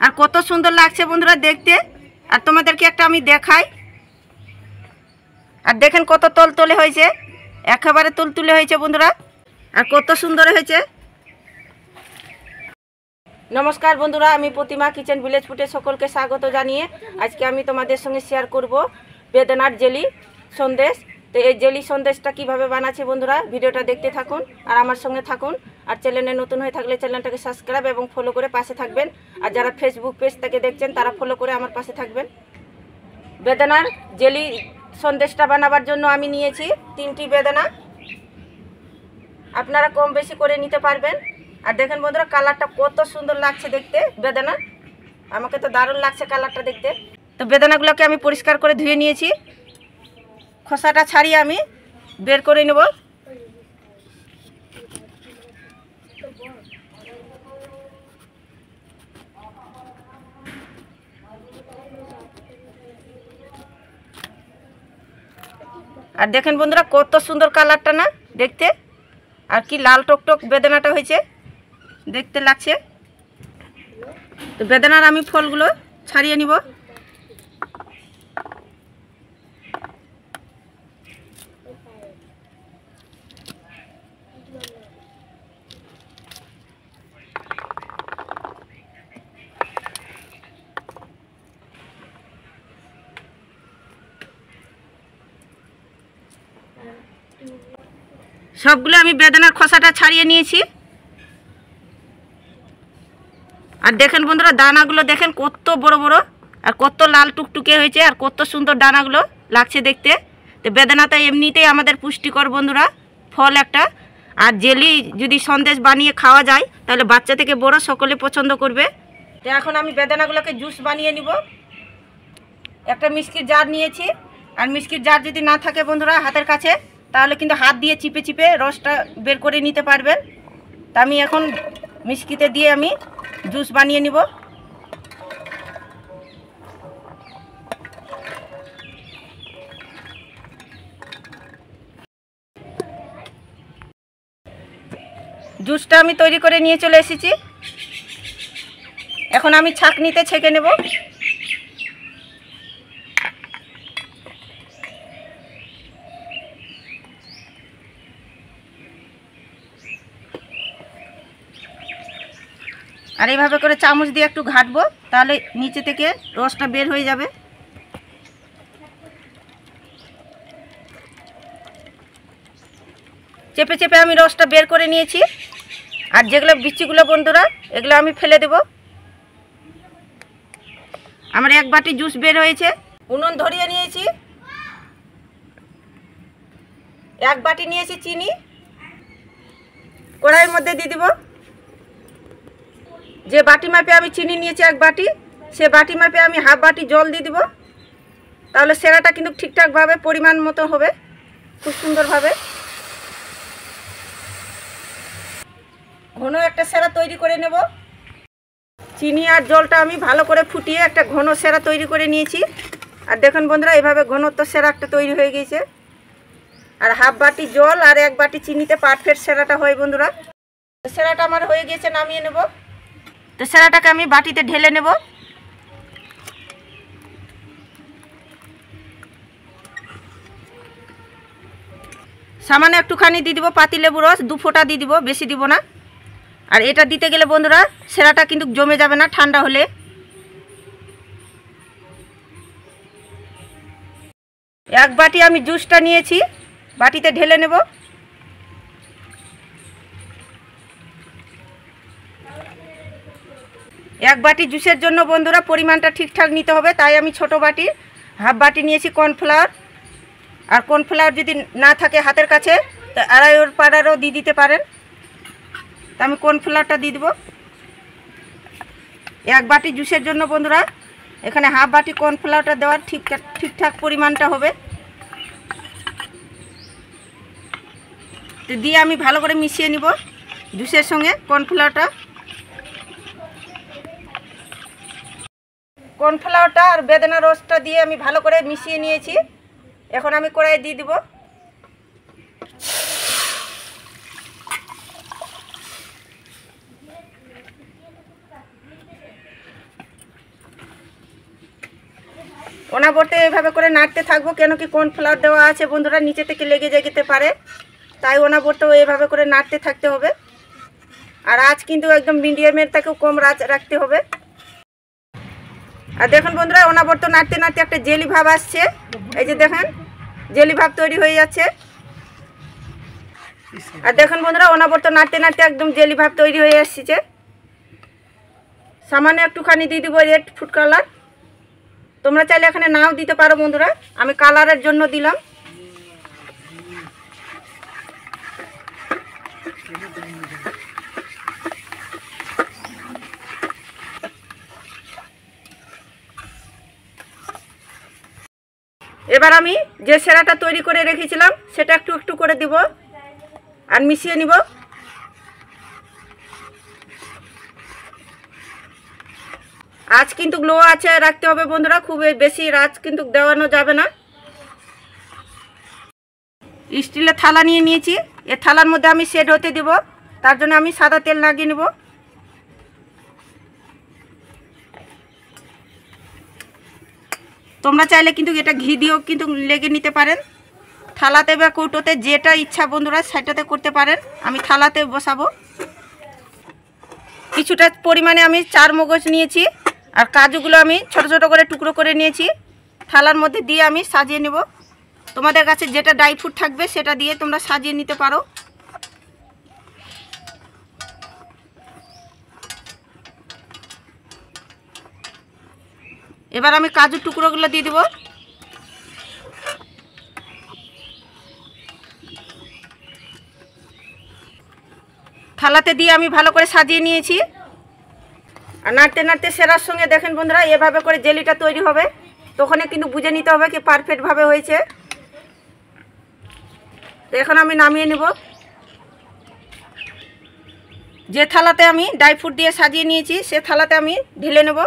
আর কত সুন্দর লাগছে বন্ধুরা দেখতে। আর তোমাদেরকে একটা আমি দেখাই। আর দেখেন কত তলতলে হয়েছে, একেবারে তুলতুলে হয়েছে বন্ধুরা। আর কত সুন্দর হয়েছে। নমস্কার বন্ধুরা, আমি প্রতিমা কিচেন ভিলেজ ফুডে সকলকে স্বাগত জানিয়ে আজকে আমি তোমাদের সঙ্গে শেয়ার করব বেদানার জেলি সন্দেশ। তো এই জেলি সন্দেশটা কিভাবে বানাচ্ছি বন্ধুরা, ভিডিওটা দেখতে থাকুন আর আমার সঙ্গে থাকুন। আর চ্যানেলে নতুন হয়ে থাকলে চ্যানেলটাকে সাবস্ক্রাইব এবং ফলো করে পাশে থাকবেন। আর যারা ফেসবুক পেজ থেকে দেখছেন তারা ফলো করে আমার পাশে থাকবেন। বেদানার জেলি সন্দেশটা বানাবার জন্য আমি নিয়েছি 3টি বেদানা। আপনারা কম বেশি করে নিতে পারবেন। আর দেখেন বন্ধুরা কালারটা কত সুন্দর লাগছে দেখতে বেদানা, আমাকে তো দারুণ লাগছে কালারটা দেখতে। তো বেদানাগুলোকে আমি পরিষ্কার করে ধুয়ে নিয়েছি, খোসাটা ছাড়িয়ে আমি বের করে নেব। আর দেখেন বন্ধুরা কত সুন্দর কালারটা না দেখতে, আর কি লাল টকটক বেদানাটা হয়েছে দেখতে লাগছে। তো বেদানার আমি ফলগুলো ছাড়িয়ে নিব। সবগুলো আমি বেদানার খোসাটা ছাড়িয়ে নিয়েছি। আর দেখেন বন্ধুরা দানাগুলো দেখেন কত বড় বড় আর কত লাল টুকটুকে হয়েছে, আর কত সুন্দর দানাগুলো লাগছে দেখতে। তো বেদানাটা এমনিতেই আমাদের পুষ্টিকর বন্ধুরা ফল একটা। আর জেলি যদি সন্দেশ বানিয়ে খাওয়া যায় তাহলে বাচ্চা থেকে বড় সকলে পছন্দ করবে। তো এখন আমি বেদানাগুলোকে জুস বানিয়ে নিব। একটা মিষ্টির জার নিয়েছি। আর মিষ্টির জার যদি না থাকে বন্ধুরা হাতের কাছে, তাহলে কিন্তু হাত দিয়ে চিপে চিপে রসটা বের করে নিতে পারবেন। তা আমি এখন মিষ্টিতে দিয়ে আমি জুস বানিয়ে নিব। জুসটা আমি তৈরি করে নিয়ে চলে এসেছি। এখন আমি ছাঁকনিতে ছেঁকে নেব। আর এইভাবে করে চামচ দিয়ে একটু ঘাটবো, তাহলে নিচে থেকে রসটা বের হয়ে যাবে। চেপে চেপে আমি রসটা বের করে নিয়েছি। আর যেগুলো বিচিগুলো বন্ধুরা এগুলো আমি ফেলে দেব। আমার 1 বাটি জুস বের হয়েছে। উনুন ধরিয়ে নিয়েছি। 1 বাটি নিয়েছি চিনি, কড়াইয়ের মধ্যে দিয়ে দিব। যে বাটি মাপে আমি চিনি নিয়েছি 1 বাটি, সে বাটি মাপে আমি হাফ বাটি জল দিয়ে দিব। তাহলে সেরাটা কিন্তু ঠিকঠাকভাবে পরিমাণ মতো হবে, খুব সুন্দরভাবে। ঘন একটা সেরা তৈরি করে নেব। চিনি আর জলটা আমি ভালো করে ফুটিয়ে একটা ঘন সেরা তৈরি করে নিয়েছি। আর দেখুন বন্ধুরা এইভাবে ঘনত্ব সেরা একটা তৈরি হয়ে গেছে। আর হাফ বাটি জল আর 1 বাটি চিনিতে পারফেক্ট সেরাটা হয় বন্ধুরা। সেরাটা আমার হয়ে গেছে, নামিয়ে নেব। তো সেরাটাকে আমি বাটিতে ঢেলে নেব। সামান্য একটুখানি দিয়ে দিব পাতিলেবু রস, 2 ফোঁটা দিয়ে দিব, বেশি দিব না। আর এটা দিতে গেলে বন্ধুরা সেরাটা কিন্তু জমে যাবে না ঠান্ডা হলে। এক বাটি আমি জুসটা নিয়েছি, বাটিতে ঢেলে নেব। এক বাটি জুসের জন্য বন্ধুরা পরিমাণটা ঠিকঠাক নিতে হবে, তাই আমি ছোট বাটি হাফ বাটি নিয়েছি কর্নফ্লাওয়ার। আর কর্নফ্লাওয়ার যদি না থাকে হাতের কাছে তো আড়াইওর পাড়ারও দিয়ে দিতে পারেন। তা আমি কর্নফ্লাওয়ারটা দিয়ে দেবো। 1 বাটি জুসের জন্য বন্ধুরা এখানে হাফ বাটি কর্নফ্লাওয়ারটা দেওয়ার ঠিকঠাক পরিমাণটা হবে। তো দিয়ে আমি ভালো করে মিশিয়ে নিব জুসের সঙ্গে কর্নফ্লাওয়ারটা। কর্নফ্লাওয়ারটা আর বেদানা রসটা দিয়ে আমি ভালো করে মিশিয়ে নিয়েছি। এখন আমি কড়াইয়ে দিয়ে দিব। অনবরত এইভাবে করে নাড়তে থাকবো, কেন কি কর্নফ্লাওয়ার দেওয়া আছে বন্ধুরা, নিচে থেকে লেগে যেতে পারে, তাই অনবরত এইভাবে করে নাড়তে থাকতে হবে। আর আজ কিন্তু একদম মিডিয়ামের থেকেও কম আঁচ রাখতে হবে। আর দেখুন বন্ধুরা, অনবরত নাড়তে নাড়তে একটা জেলি ভাব আসছে। এই যে দেখেন জেলি ভাব তৈরি হয়ে যাচ্ছে। আর দেখুন বন্ধুরা, অনবরত নাড়তে নাড়তে একদম জেলি ভাব তৈরি হয়ে আসছে। সামান্য একটুখানি দিয়ে দিব রেড ফুড কালার। তোমরা চাইলে এখানে নাও দিতে পারো বন্ধুরা, আমি কালারের জন্য দিলাম। এবার আমি যে সেরাটা তৈরি করে রেখেছিলাম সেটা একটু একটু করে দিব আর মিশিয়ে নিব। আঁচ কিন্তু লো আছে রাখতে হবে বন্ধুরা, খুব বেশি আঁচ কিন্তু দেওয়ানো যাবে না। স্টিলের থালা নিয়ে নিয়েছি, এ থালার মধ্যে আমি সেট হতে দেব, তার জন্য আমি সাদা তেল লাগিয়ে নেব। তোমরা চাইলে কিন্তু এটা ঘি দিয়েও কিন্তু লেগে নিতে পারেন, থালাতে বা কৌটোতে যেটা ইচ্ছা বন্ধুরা সেটাতে করতে পারেন। আমি থালাতে বসাবো। কিছুটা পরিমাণে আমি চার মগজ নিয়েছি, আর কাজুগুলো আমি ছোট ছোট করে টুকরো করে নিয়েছি। থালার মধ্যে দিয়ে আমি সাজিয়ে নেব। তোমাদের কাছে যেটা ড্রাই ফ্রুট থাকবে সেটা দিয়ে তোমরা সাজিয়ে নিতে পারো। এবার আমি কাজুর টুকরোগুলো দিয়ে দেব। থালাতে দিয়ে আমি ভালো করে সাজিয়ে নিয়েছি। আর নাড়তে নাড়তে সেরার সঙ্গে দেখেন বন্ধুরা এভাবে করে জেলিটা তৈরি হবে, তখন কিন্তু বুঝে নিতে হবে কি পারফেক্টভাবে হয়েছে। তো এখন আমি নামিয়ে নেব। যে থালাতে আমি ড্রাই ফ্রুট দিয়ে সাজিয়ে নিয়েছি সে থালাতে আমি ঢেলে নেব।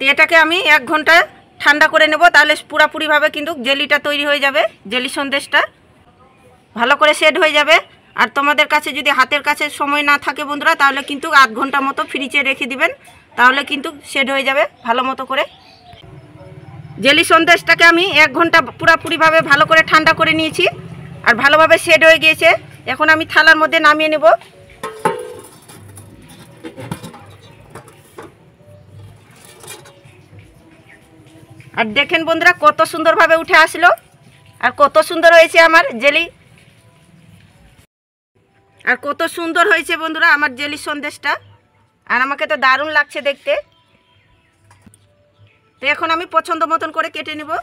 এটাকে আমি 1 ঘন্টা ঠান্ডা করে নেব, তাহলে পুরোপুরিভাবে কিন্তু জেলিটা তৈরি হয়ে যাবে, জেলি সন্দেশটা ভালো করে সেট হয়ে যাবে। আর তোমাদের কাছে যদি হাতের কাছে সময় না থাকে বন্ধুরা, তাহলে কিন্তু 8 ঘন্টা মতো ফ্রিজে রেখে দিবেন, তাহলে কিন্তু সেট হয়ে যাবে ভালো মতো করে। জেলি সন্দেশটাকে আমি 1 ঘন্টা পুরোপুরিভাবে ভালো করে ঠান্ডা করে নিয়েছি, আর ভালোভাবে সেট হয়ে গিয়েছে। এখন আমি থালার মধ্যে নামিয়ে নেব। আর দেখেন বন্ধুরা কত সুন্দরভাবে উঠে আসলো, আর কত সুন্দর হয়েছে আমার জেলি, আর কত সুন্দর হয়েছে বন্ধুরা আমার জেলি সন্দেশটা। আর আমাকে তো দারুণ লাগছে দেখতে। তো এখন আমি পছন্দ মতন করে কেটে নেব।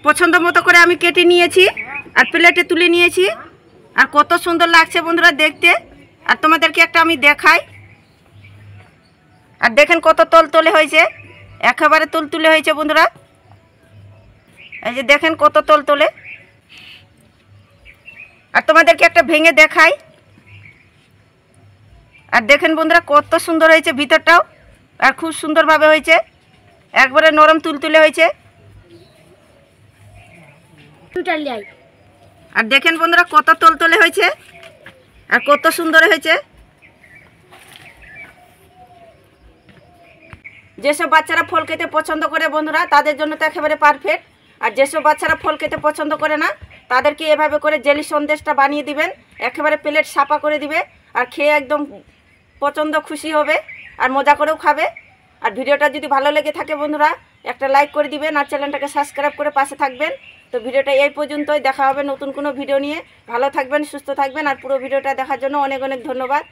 পছন্দ মতো করে আমি কেটে নিয়েছি আর প্লেটে তুলে নিয়েছি। আর কত সুন্দর লাগছে বন্ধুরা দেখতে। আর তোমাদেরকে একটা আমি দেখাই। আর দেখেন কত তলতলে হয়েছে, একেবারে তুলতুলে হয়েছে বন্ধুরা। এই যে দেখেন কত তলতলে। আর তোমাদেরকে একটা ভেঙে দেখাই। আর দেখেন বন্ধুরা কত সুন্দর হয়েছে ভিতরটাও, আর খুব সুন্দরভাবে হয়েছে, একবারে নরম তুলতুলে হয়েছে। আর দেখেন বন্ধুরা কত তলতলে হয়েছে, আর কত সুন্দর হয়েছে। যেসব বাচ্চারা ফল খেতে পছন্দ করে বন্ধুরা তাদের জন্য তো একেবারে পারফেক্ট। আর যেসব বাচ্চারা ফল খেতে পছন্দ করে না তাদেরকে এভাবে করে জেলি সন্দেশটা বানিয়ে দিবেন, একেবারে প্লেট সাপা করে দিবে, আর খেয়ে একদম পছন্দ খুশি হবে, আর মজা করেও খাবে। আর ভিডিওটা যদি ভালো লেগে থাকে বন্ধুরা একটা লাইক করে দিবেন, আর চ্যানেলটাকে সাবস্ক্রাইব করে পাশে থাকবেন। তো ভিডিওটা এই পর্যন্তই, দেখা হবে নতুন কোনো ভিডিও নিয়ে। ভালো থাকবেন, সুস্থ থাকবেন, আর পুরো ভিডিওটা দেখার জন্য অনেক অনেক ধন্যবাদ।